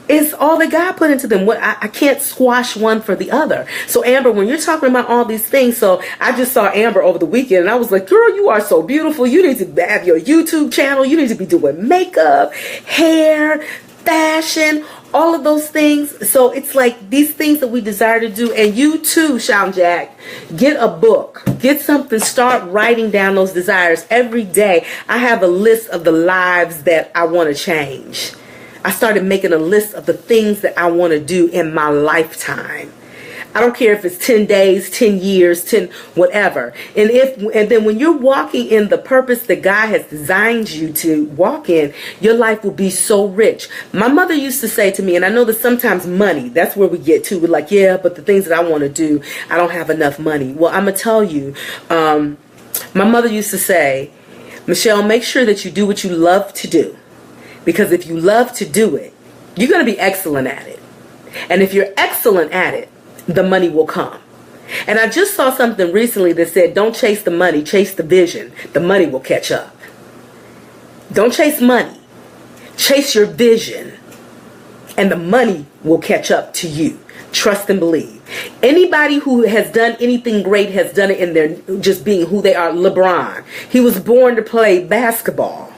is all that God put into them. I can't squash one for the other. So Amber, when you're talking about all these things, so I just saw Amber over the weekend, and I was like, girl, you are so beautiful. You need to have your YouTube channel. You need to be doing makeup, hair, fashion, all of those things. So it's these things that we desire to do. And you too, Shaun Jack, get a book, get something, start writing down those desires every day. I have a list of the lives that I want to change. I started making a list of the things that I want to do in my lifetime. I don't care if it's 10 days, 10 years, 10 whatever. And then when you're walking in the purpose that God has designed you to walk in, your life will be so rich. My mother used to say to me, and I know that sometimes money, that's where we get to. We're like, yeah, but the things that I want to do, I don't have enough money. Well, I'm going to tell you, my mother used to say, Michelle, make sure that you do what you love to do. Because if you love to do it, you're going to be excellent at it. And if you're excellent at it, the money will come. And I just saw something recently that said, don't chase the money, chase the vision. The money will catch up. Don't chase money. Chase your vision. And the money will catch up to you. Trust and believe. Anybody who has done anything great has done it in their just being who they are. LeBron, he was born to play basketball.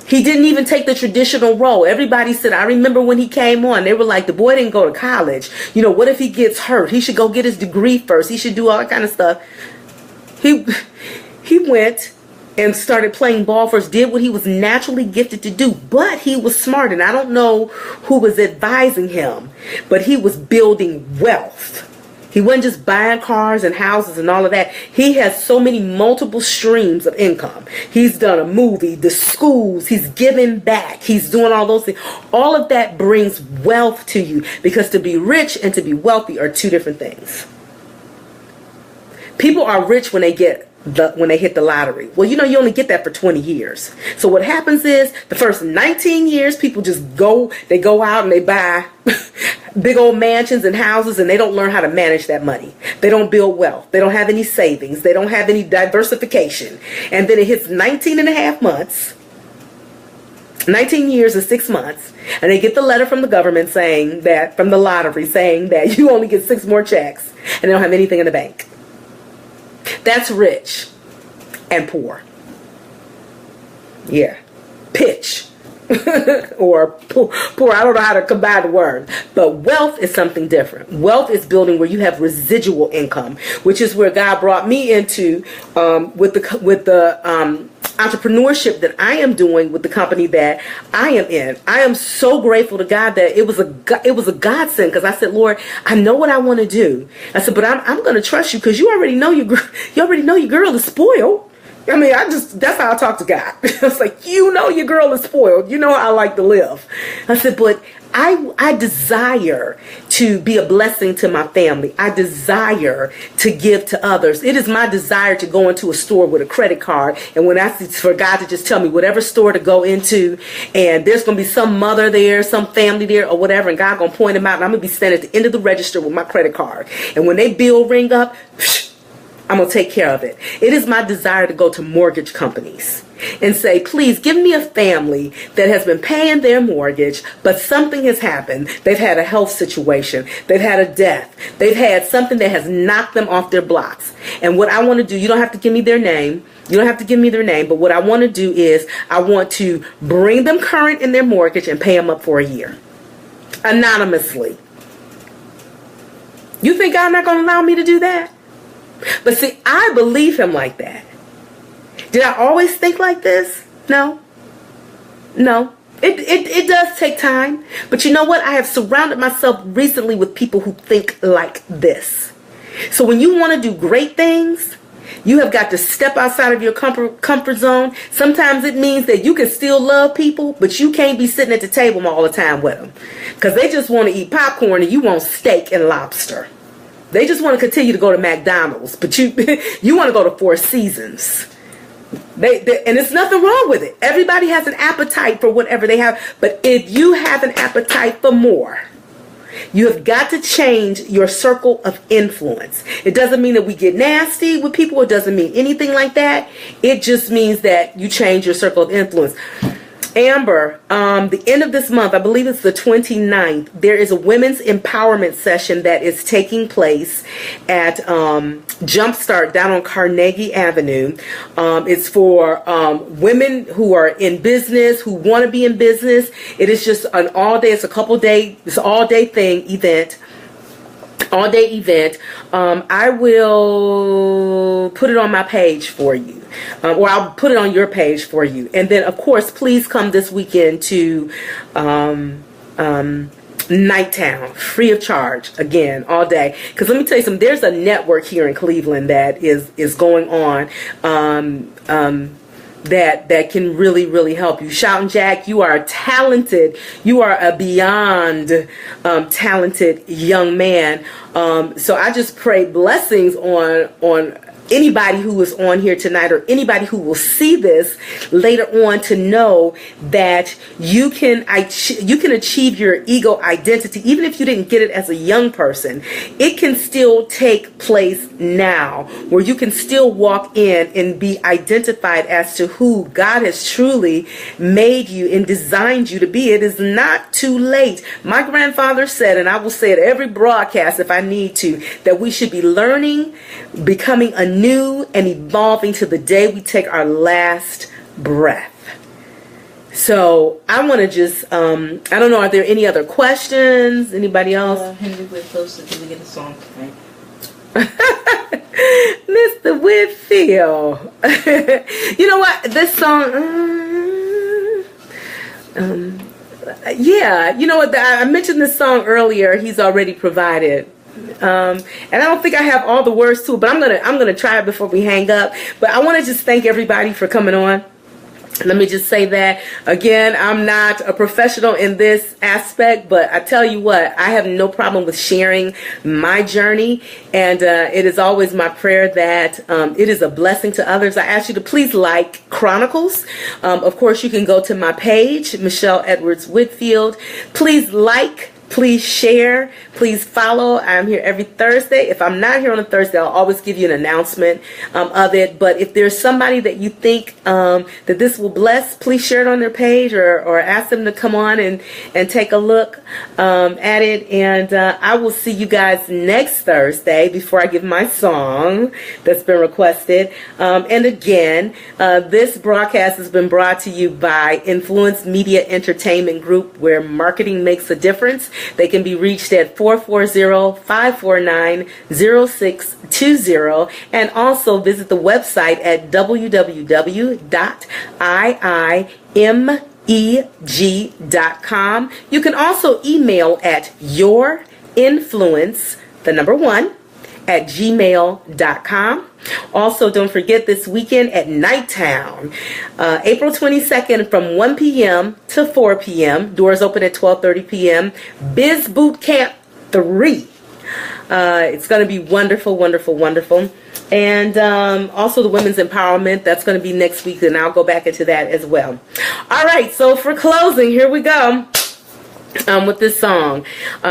He didn't even take the traditional role. Everybody said, I remember when he came on, they were like, the boy didn't go to college. What if he gets hurt? He should go get his degree first. He should do all that kind of stuff. He went and started playing ball first, did what he was naturally gifted to do. But he was smart, and I don't know who was advising him, but he was building wealth. He wasn't just buying cars and houses and all of that. He has so many multiple streams of income. He's done a movie, the schools, he's giving back, he's doing all those things. All of that brings wealth to you, because to be rich and to be wealthy are two different things. People are rich when they hit the lottery. Well, you only get that for 20 years. So what happens is the first 19 years, people just go out and they buy big old mansions and houses, and they don't learn how to manage that money. They don't build wealth. They don't have any savings. They don't have any diversification. And then it hits 19 and a half months, 19 years and 6 months, and they get the letter from the government from the lottery saying that you only get 6 more checks, and they don't have anything in the bank. That's rich and poor. Yeah. Pitch. Or poor. I don't know how to combine the words. But wealth is something different. Wealth is building where you have residual income, which is where God brought me into with the entrepreneurship that I am doing with the company that I am in. I am so grateful to God that it was a godsend, because I said, Lord, I know what I want to do. I said, but I'm going to trust you, because you already know your girl is spoiled. I mean, that's how I talk to God. I was like, your girl is spoiled. You know how I like to live. I said, but I desire to be a blessing to my family. I desire to give to others. It is my desire to go into a store with a credit card, and when for God to just tell me whatever store to go into, and there's going to be some mother there, some family there, or whatever, and God going to point them out, and I'm going to be standing at the end of the register with my credit card. And when they bill ring up, I'm going to take care of it. It is my desire to go to mortgage companies and say, please give me a family that has been paying their mortgage, but something has happened. They've had a health situation. They've had a death. They've had something that has knocked them off their blocks. And what I want to do, you don't have to give me their name. You don't have to give me their name. But what I want to do is I want to bring them current in their mortgage and pay them up for a year. Anonymously. You think God not going to allow me to do that? But see, I believe him like that. Did I always think like this? No. It does take time. But you know what? I have surrounded myself recently with people who think like this. So when you want to do great things, you have got to step outside of your comfort zone. Sometimes it means that you can still love people, but you can't be sitting at the table all the time with them, because they just want to eat popcorn and you want steak and lobster. They just want to continue to go to McDonald's, but you want to go to Four Seasons. And there's nothing wrong with it. Everybody has an appetite for whatever they have. But if you have an appetite for more, you have got to change your circle of influence. It doesn't mean that we get nasty with people. It doesn't mean anything like that. It just means that you change your circle of influence. Amber, the end of this month, I believe it's the 29th, there is a women's empowerment session that is taking place at Jumpstart down on Carnegie Avenue. It's for women who are in business, who want to be in business. It is just an all-day, it's all-day event. All-day event. I will put it on my page for you. Or I'll put it on your page for you. And then, of course, please come this weekend to Nighttown, free of charge, again, all day. Because let me tell you something, there's a network here in Cleveland that is going on that can really, really help you. Shoutin' Jack, you are talented. You are a beyond talented young man. So I just pray blessings on anybody who is on here tonight, or anybody who will see this later on, to know that you can achieve your ego identity. Even if you didn't get it as a young person, it can still take place now, where you can still walk in and be identified as to who God has truly made you and designed you to be. It is not too late. My grandfather said, and I will say it every broadcast if I need to, that we should be learning, becoming anew, and evolving to the day we take our last breath. So I want to just, I don't know, are there any other questions? Anybody else? Henry, we're close to we get a song tonight. Mr. Whitfield. You know what? This song, yeah, you know what? I mentioned this song earlier, He's Already Provided And I don't think I have all the words to it, but I'm gonna try it before we hang up. But I want to just thank everybody for coming on. Let me just say that again, I'm not a professional in this aspect, but I tell you what, I have no problem with sharing my journey, and it is always my prayer that it is a blessing to others. I ask you to please like Chronicles. Of course, you can go to my page, Michele Edwards Whitfield. Please like. Please share. Please follow. I'm here every Thursday. If I'm not here on a Thursday, I'll always give you an announcement of it. But if there's somebody that you think that this will bless, please share it on their page or ask them to come on and take a look at it. And I will see you guys next Thursday before I give my song that's been requested. And again, this broadcast has been brought to you by Influence Media Entertainment Group, where marketing makes a difference. They can be reached at 440-549-0620, and also visit the website at www.iimeg.com. You can also email at yourinfluence1@gmail.com. Also, don't forget this weekend at Nighttown, April 22nd from 1 p.m. to 4 p.m. Doors open at 12:30 p.m. Biz Boot Camp 3. It's going to be wonderful, wonderful, wonderful. And also the women's empowerment, that's going to be next week, and I'll go back into that as well. All right, so for closing, here we go. With this song,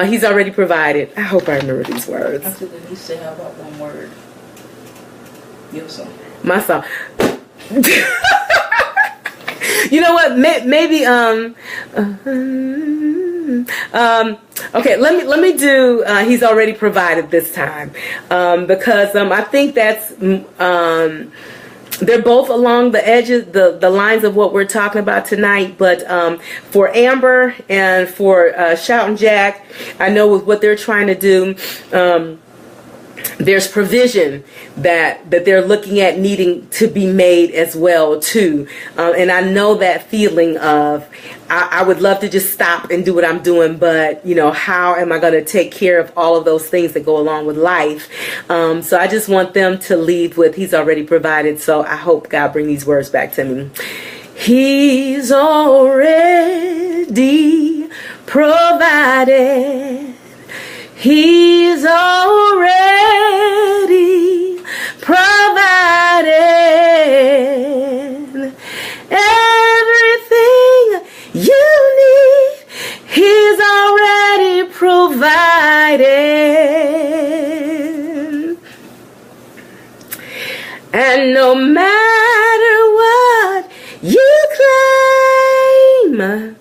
He's Already Provided. I hope I remember these words. After the least, say how about one word? Your song. My song. You know what? Maybe okay. Let me do He's Already Provided this time, because I think that's they're both along the edges, the lines of what we're talking about tonight. But for Amber and for Shout and Jack, I know with what they're trying to do, there's provision that they're looking at needing to be made as well too. And I know that feeling of I would love to just stop and do what I'm doing, but you know, how am I going to take care of all of those things that go along with life? So I just want them to leave with He's already provided. So I hope God bring these words back to me. He's already provided. He's already provided everything you need. He's already provided. And no matter what you claim,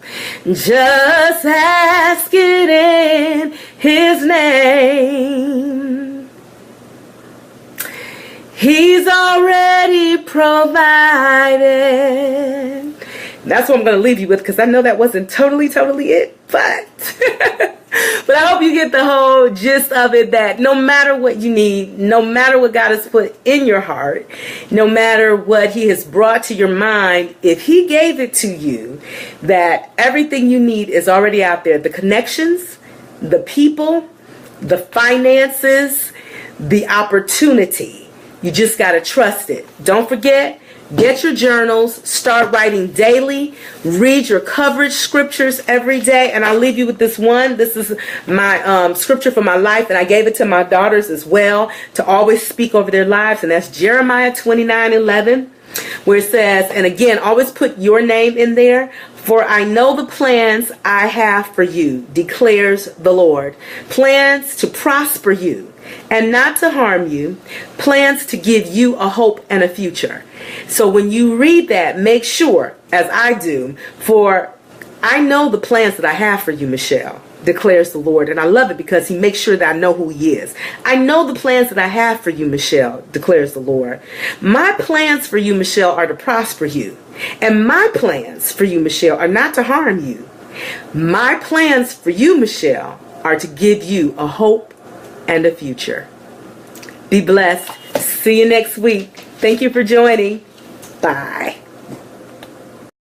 just ask it in His name. He's already provided. That's what I'm going to leave you with, because I know that wasn't totally it, but but I hope you get the whole gist of it, that no matter what you need, no matter what God has put in your heart, no matter what He has brought to your mind, if He gave it to you, that everything you need is already out there. The connections, the people, the finances, the opportunity. You just got to trust it. Don't forget, get your journals, start writing daily, read your coverage scriptures every day. And I'll leave you with this one. This is my scripture for my life, and I gave it to my daughters as well to always speak over their lives. And that's Jeremiah 29:11, where it says, and again, always put your name in there. For I know the plans I have for you, declares the Lord. Plans to prosper you and not to harm you. Plans to give you a hope and a future. So when you read that, make sure, as I do, for I know the plans that I have for you, Michele, declares the Lord. And I love it because He makes sure that I know who He is. I know the plans that I have for you, Michele, declares the Lord. My plans for you, Michele, are to prosper you. And my plans for you, Michele, are not to harm you. My plans for you, Michele, are to give you a hope and a future. Be blessed. See you next week. Thank you for joining. Bye.